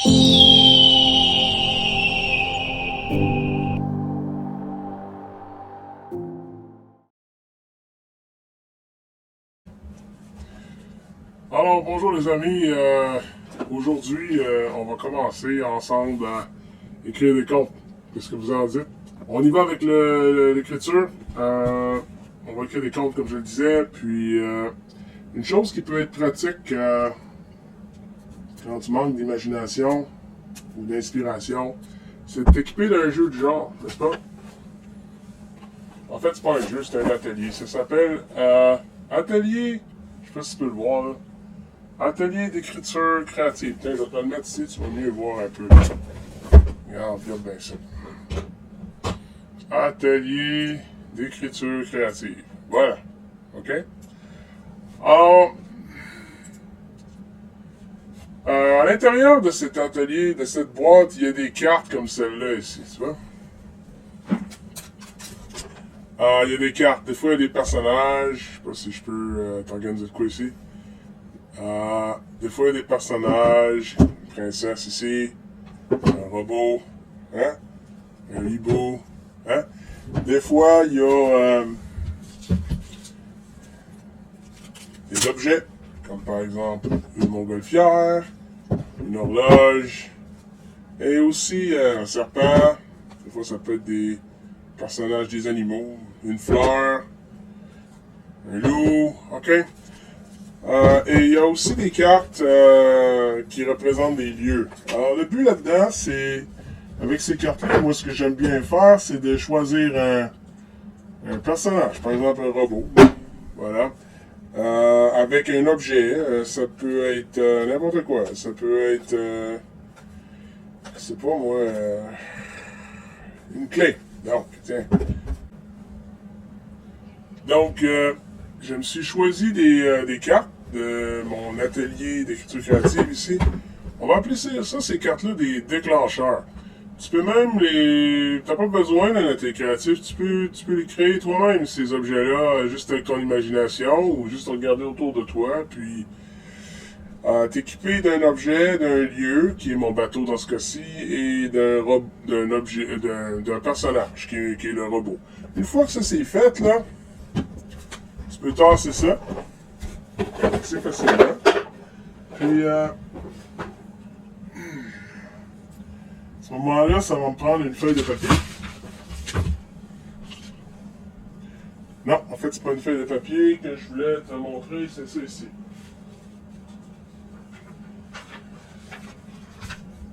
Alors, bonjour les amis. Aujourd'hui, on va commencer ensemble à écrire des comptes. Qu'est-ce que vous en dites? On y va avec l'écriture. On va écrire des comptes comme je le disais. Puis, une chose qui peut être pratique quand tu manques d'imagination ou d'inspiration, c'est de t'équiper d'un jeu de genre, n'est-ce pas? En fait, c'est pas un jeu, c'est un atelier. Ça s'appelle Atelier, je sais pas si tu peux le voir là. Atelier d'écriture créative. Tiens, je vais te le mettre ici, tu vas mieux voir un peu. Regarde bien ça. Atelier d'écriture créative. Voilà. OK? Alors, à l'intérieur de cet atelier, de cette boîte, il y a des cartes comme celle-là ici, tu vois? Il y a des cartes. Des fois, il y a des personnages. Je sais pas si je peux t'organiser de quoi ici. Des fois, il y a des personnages. Une princesse ici. Un robot. Hein? Un hibou. Hein? Des fois, il y a des objets. Comme par exemple une montgolfière. Une horloge. Et aussi un serpent. Des fois, ça peut être des personnages des animaux. Une fleur. Un loup. OK? Et il y a aussi des cartes qui représentent des lieux. Alors, le but là-dedans, c'est, avec ces cartes-là, moi, ce que j'aime bien faire, c'est de choisir un personnage, par exemple un robot, voilà, avec un objet. Ça peut être n'importe quoi. Ça peut être, je sais pas moi, une clé. Donc, tiens. Donc, je me suis choisi des cartes de mon atelier d'écriture créative ici. On va appeler ça ces cartes-là, des déclencheurs. Tu peux même les... T'as pas besoin d'un atelier créatif, tu peux les créer toi-même, ces objets-là, juste avec ton imagination ou juste regarder autour de toi, puis t'équiper d'un objet, d'un lieu, qui est mon bateau dans ce cas-ci, et d'un objet, d'un personnage, qui est le robot. Une fois que ça c'est fait, là, tu peux tasser ça assez facilement. Puis, à ce moment-là, ça va me prendre une feuille de papier. Non, en fait, c'est pas une feuille de papier que je voulais te montrer, c'est ça ici.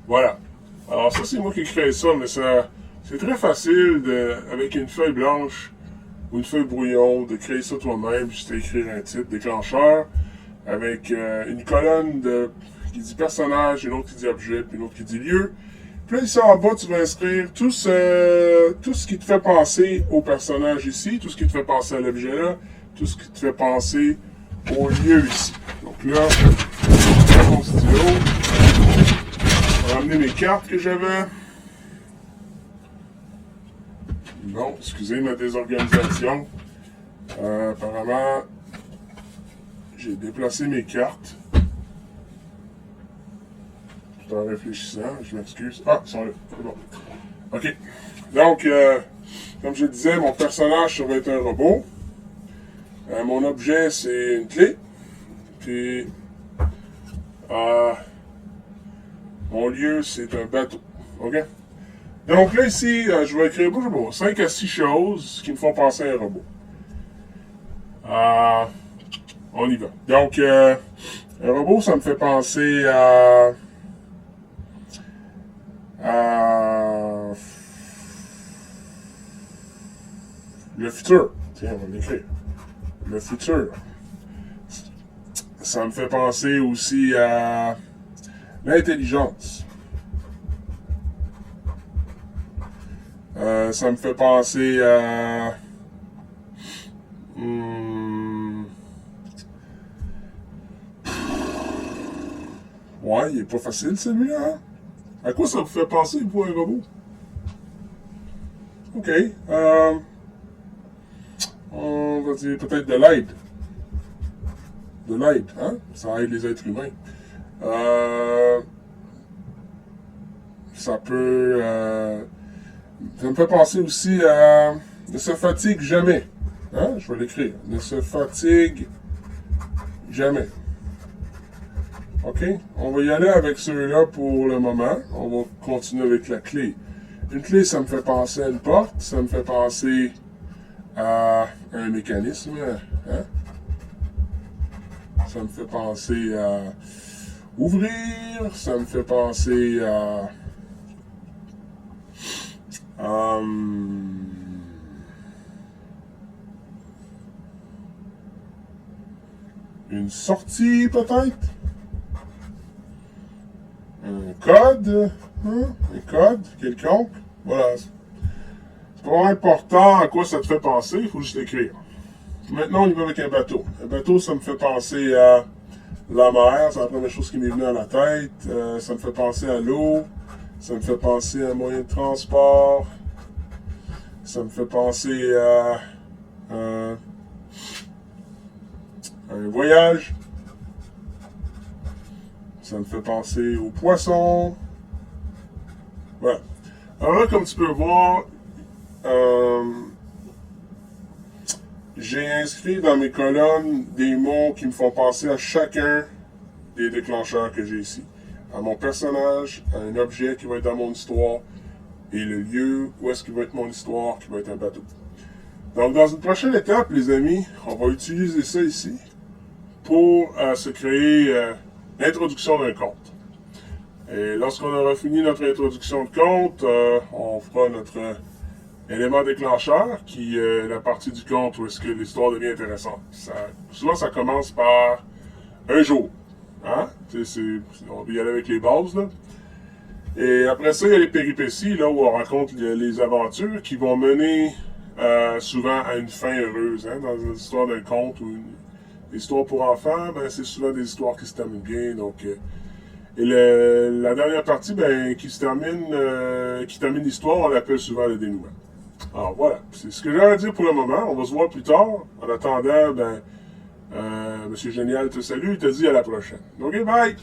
Voilà. Alors ça, c'est moi qui ai créé ça, mais c'est très facile avec une feuille blanche ou une feuille brouillon, de créer ça toi-même, juste écrire un titre, déclencheur, avec une colonne qui dit personnage, une autre qui dit objet, puis une autre qui dit lieu. Puis là, ici en bas, tu vas inscrire tout ce qui te fait penser au personnage ici, tout ce qui te fait penser à l'objet là, tout ce qui te fait penser au lieu ici. Donc là, je prends mon stylo, je vais ramener mes cartes que j'avais. Bon, excusez ma désorganisation. Apparemment, j'ai déplacé mes cartes. Tout en réfléchissant, je m'excuse. Ah, ils sont là. C'est bon. OK. Donc, comme je disais, mon personnage, ça va être un robot. Mon objet, c'est une clé. Puis, mon lieu, c'est un bateau. OK? Donc là, ici, je vais écrire, bon, 5 à 6 choses qui me font penser à un robot. On y va. Donc, un robot, ça me fait penser à le futur. Tiens, on va l'écrire. Le futur. Ça me fait penser aussi à l'intelligence. Ça me fait penser à... Ouais, il est pas facile celui-là, hein? À quoi ça vous fait penser, vous, un robot? OK. On va dire peut-être de l'aide. De l'aide, hein? Ça aide les êtres humains. ça peut... ça me fait penser aussi à ne se fatigue jamais. Hein? Je vais l'écrire. Ne se fatigue jamais. OK? On va y aller avec ceux-là pour le moment. On va continuer avec la clé. Une clé, ça me fait penser à une porte. Ça me fait penser à un mécanisme. Hein? Ça me fait penser à ouvrir. Ça me fait penser à... une sortie, peut-être? Un code? Hein? Un code quelconque? Voilà. C'est pas vraiment important à quoi ça te fait penser, il faut juste l'écrire. Maintenant, on y va avec un bateau. Un bateau, ça me fait penser à la mer, c'est la première chose qui m'est venue à la tête. Ça me fait penser à l'eau. Ça me fait penser à un moyen de transport. Ça me fait penser à un voyage. Ça me fait penser aux poissons. Voilà. Alors là, comme tu peux voir, j'ai inscrit dans mes colonnes des mots qui me font penser à chacun des déclencheurs que j'ai ici. À mon personnage, à un objet qui va être dans mon histoire, et le lieu où est-ce qu'il va être mon histoire, qui va être un bateau. Donc, dans une prochaine étape, les amis, on va utiliser ça ici pour se créer l'introduction d'un conte. Et lorsqu'on aura fini notre introduction de conte, on fera notre élément déclencheur, qui est la partie du conte où est-ce que l'histoire devient intéressante. Souvent, ça commence par un jour. Hein? On va y aller avec les bases, là. Et après ça, il y a les péripéties, là, où on raconte les aventures qui vont mener souvent à une fin heureuse. Hein? Dans une histoire d'un conte ou une histoire pour enfants, ben, c'est souvent des histoires qui se terminent bien. Donc, et la dernière partie, ben, qui termine l'histoire, on l'appelle souvent le dénouement. Alors voilà, c'est ce que j'ai à dire pour le moment. On va se voir plus tard. En attendant, ben, Monsieur Génial te salue, il te dit à la prochaine. OK, bye!